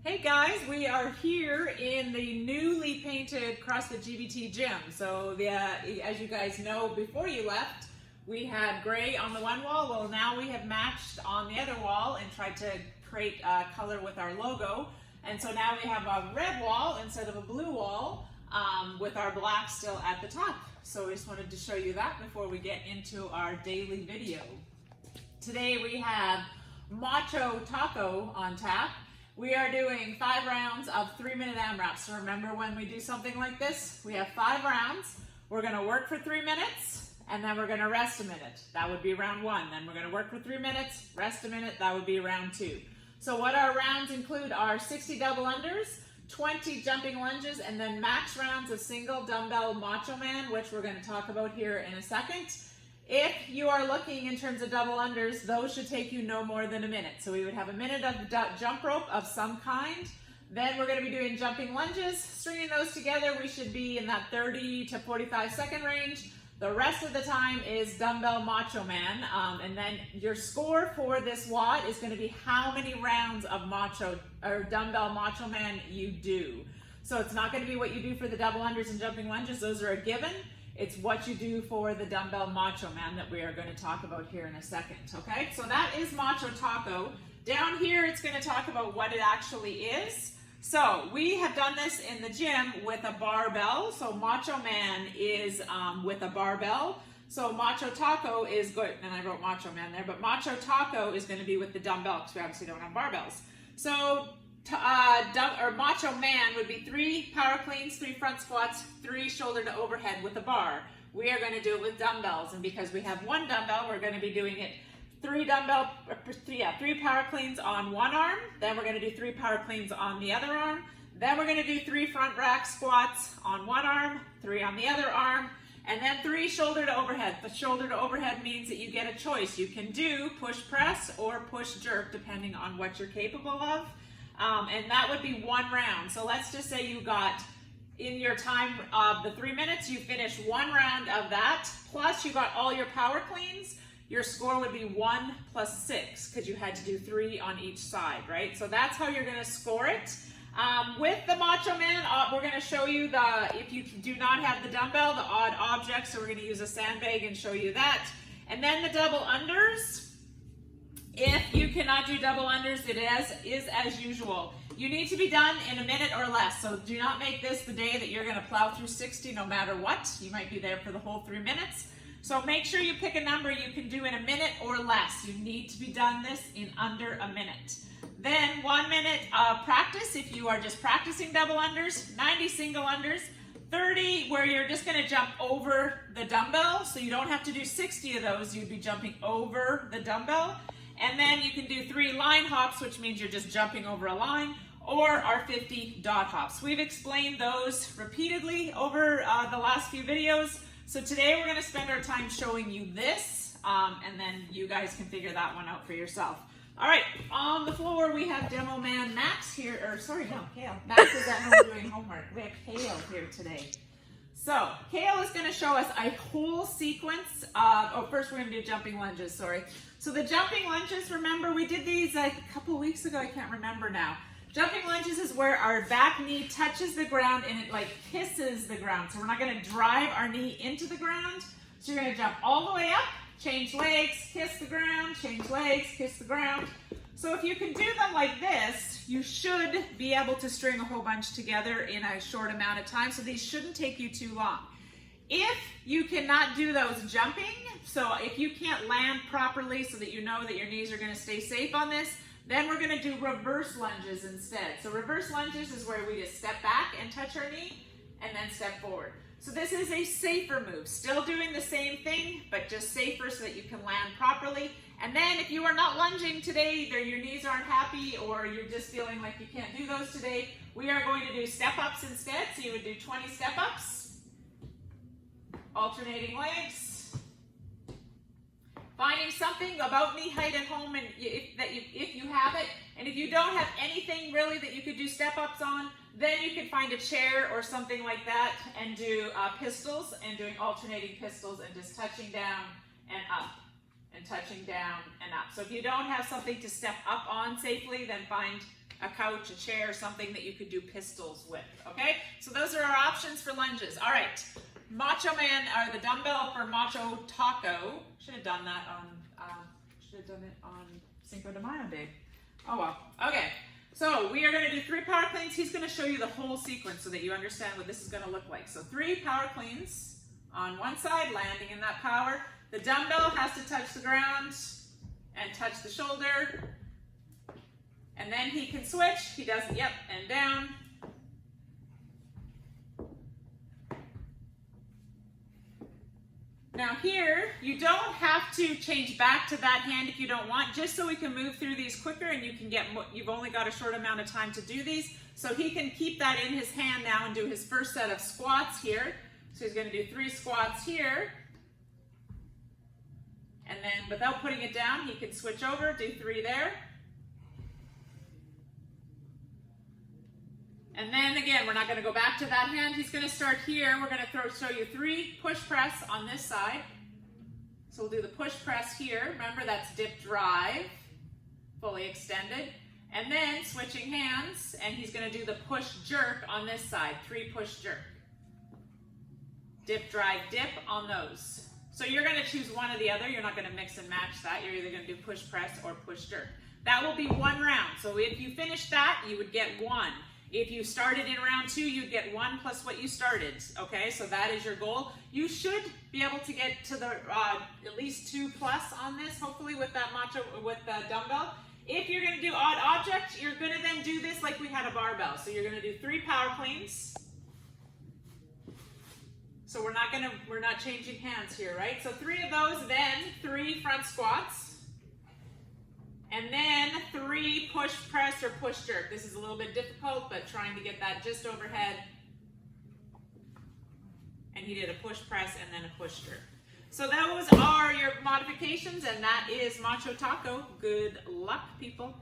Hey guys, we are here in the newly painted CrossFit GBT gym. So as you guys know, before you left, we had gray on the one wall. Well, now we have matched on the other wall and tried to create a color with our logo. And so now we have a red wall instead of a blue wall with our black still at the top. So we just wanted to show you that before we get into our daily video. Today we have Macho Taco on tap. We are doing 5 rounds of 3-minute AMRAPs. So remember, when we do something like this, we have 5 rounds. We're gonna work for 3 minutes, and then we're gonna rest a minute. That would be round 1. Then we're gonna work for 3 minutes, rest a minute, that would be round 2. So what our rounds include are 60 double unders, 20 jumping lunges, and then max rounds of single dumbbell Macho Man, which we're gonna talk about here in a second. If you are looking in terms of double unders, those should take you no more than a minute. So we would have a minute of jump rope of some kind. Then we're going to be doing jumping lunges. Stringing those together, we should be in that 30 to 45 second range. The rest of the time is dumbbell Macho Man. And then your score for this WOD is going to be how many rounds of dumbbell Macho Man you do. So it's not going to be what you do for the double unders and jumping lunges. Those are a given. It's what you do for the dumbbell Macho Man that we are going to talk about here in a second, okay? So that is Macho Taco. Down here, it's going to talk about what it actually is. So we have done this in the gym with a barbell. So Macho Man is with a barbell. So Macho Taco is good, and I wrote Macho Man there, but Macho Taco is going to be with the dumbbell because we obviously don't have barbells. So Macho Man would be 3 power cleans, 3 front squats, 3 shoulder to overhead with a bar. We are going to do it with dumbbells, and because we have 1 dumbbell, we're going to be doing it 3 power cleans on one arm, then we're going to do 3 power cleans on the other arm, then we're going to do 3 front rack squats on one arm, 3 on the other arm, and then 3 shoulder to overhead. The shoulder to overhead means that you get a choice. You can do push press or push jerk depending on what you're capable of. And that would be 1 round. So let's just say you got, in your time of the 3 minutes, you finished 1 round of that, plus you got all your power cleans, your score would be 1 plus 6, because you had to do 3 on each side, right? So that's how you're gonna score it. With the Macho Man, we're gonna show you if you do not have the dumbbell, the odd object, so we're gonna use a sandbag and show you that. And then the double unders. If you cannot do double unders, it is as usual. You need to be done in a minute or less. So do not make this the day that you're going to plow through 60 no matter what. You might be there for the whole 3 minutes. So make sure you pick a number you can do in a minute or less. You need to be done this in under a minute. Then 1 minute practice if you are just practicing double unders, 90 single unders, 30 where you're just going to jump over the dumbbell. So you don't have to do 60 of those. You'd be jumping over the dumbbell. And then you can do 3 line hops, which means you're just jumping over a line, or our 50 dot hops. We've explained those repeatedly over the last few videos. So today we're going to spend our time showing you this, and then you guys can figure that one out for yourself. All right, on the floor we have Demo Man Max here, Kale. Max is at home doing homework. We have Kale here today. So, Kale is going to show us a whole sequence of, first we're going to do jumping lunges, sorry. So the jumping lunges, remember we did these like a couple weeks ago, I can't remember now. Jumping lunges is where our back knee touches the ground and it like kisses the ground. So we're not going to drive our knee into the ground. So you're going to jump all the way up, change legs, kiss the ground, change legs, kiss the ground. So if you can do them like this, you should be able to string a whole bunch together in a short amount of time. So these shouldn't take you too long. If you cannot do those jumping, so if you can't land properly so that you know that your knees are going to stay safe on this, then we're going to do reverse lunges instead. So reverse lunges is where we just step back and touch our knee and then step forward. So this is a safer move, still doing the same thing, but just safer so that you can land properly. And then if you are not lunging today, either your knees aren't happy or you're just feeling like you can't do those today, we are going to do step-ups instead. So you would do 20 step-ups, alternating legs, finding something about knee height at home and if you have it. And if you don't have anything really that you could do step-ups on, then you could find a chair or something like that and do pistols and doing alternating pistols and just touching down and up. and touching down and up. So if you don't have something to step up on safely, then find a couch, a chair, something that you could do pistols with, okay? So those are our options for lunges. All right, Macho Man, or the dumbbell for Macho Taco. Should have done that on, should have done it on Cinco de Mayo Day. Oh well, okay. So we are gonna do 3 power cleans. He's gonna show you the whole sequence so that you understand what this is gonna look like. So 3 power cleans on one side, landing in that power. The dumbbell has to touch the ground and touch the shoulder. And then he can switch. He does, yep, and down. Now here, you don't have to change back to that hand if you don't want, just so we can move through these quicker and you can get, you've only got a short amount of time to do these. So he can keep that in his hand now and do his first set of squats here. So he's gonna do 3 squats here. And then without putting it down, he can switch over, do 3 there. And then again, we're not gonna go back to that hand. He's gonna start here. We're gonna show you 3 push press on this side. So we'll do the push press here. Remember, that's dip drive, fully extended. And then switching hands, and he's gonna do the push jerk on this side, 3 push jerk. Dip drive dip on those. So you're gonna choose one or the other. You're not gonna mix and match that. You're either gonna do push press or push jerk. That will be 1 round. So if you finish that, you would get 1. If you started in round 2, you'd get 1 plus what you started, okay? So that is your goal. You should be able to get to the at least 2 plus on this, hopefully with that with the dumbbell. If you're gonna do odd object, you're gonna then do this like we had a barbell. So you're gonna do 3 power cleans. So we're not changing hands here, right? So 3 of those, then 3 front squats. And then 3 push press or push jerk. This is a little bit difficult, but trying to get that just overhead. And he did a push press and then a push jerk. So those are your modifications, and that is Macho Taco. Good luck, people.